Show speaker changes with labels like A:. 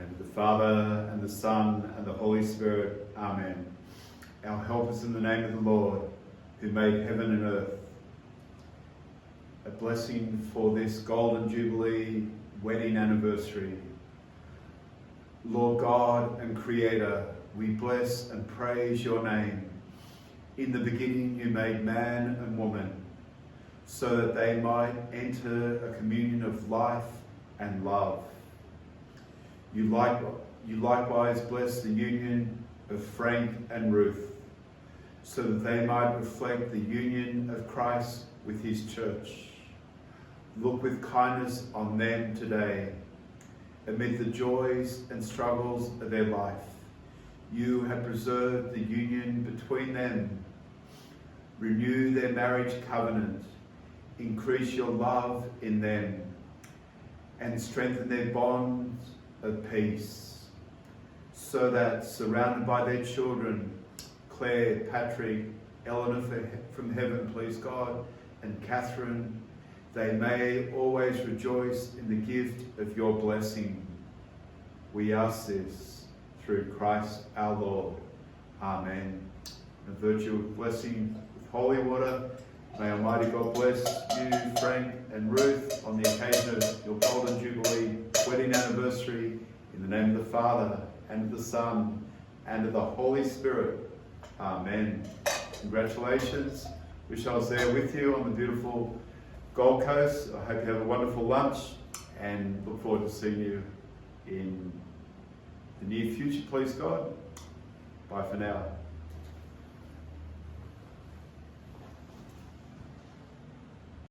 A: name of the Father, and the Son, and the Holy Spirit. Amen. Our help is in the name of the Lord, who made heaven and earth. A blessing for this Golden Jubilee wedding anniversary. Lord God and Creator, we bless and praise your name. In the beginning you made man and woman, so that they might enter a communion of life and love. You likewise bless the union of Frank and Ruth, so that they might reflect the union of Christ with his church. Look with kindness on them today. Amid the joys and struggles of their life, you have preserved the union between them. Renew their marriage covenant, increase your love in them, and strengthen their bonds of peace, so that, surrounded by their children, Claire, Patrick, Eleanor from heaven, please God, and Catherine, they may always rejoice in the gift of your blessing. We ask this through Christ our Lord. Amen. In virtue of blessing with holy water, may Almighty God bless you, Frank and Ruth, on the occasion of your Golden Jubilee wedding anniversary, in the name of the Father, and of the Son, and of the Holy Spirit. Amen. Congratulations. Wish I was there with you on the beautiful Gold Coast. I hope you have a wonderful lunch, and look forward to seeing you in the near future, please God. Bye for now.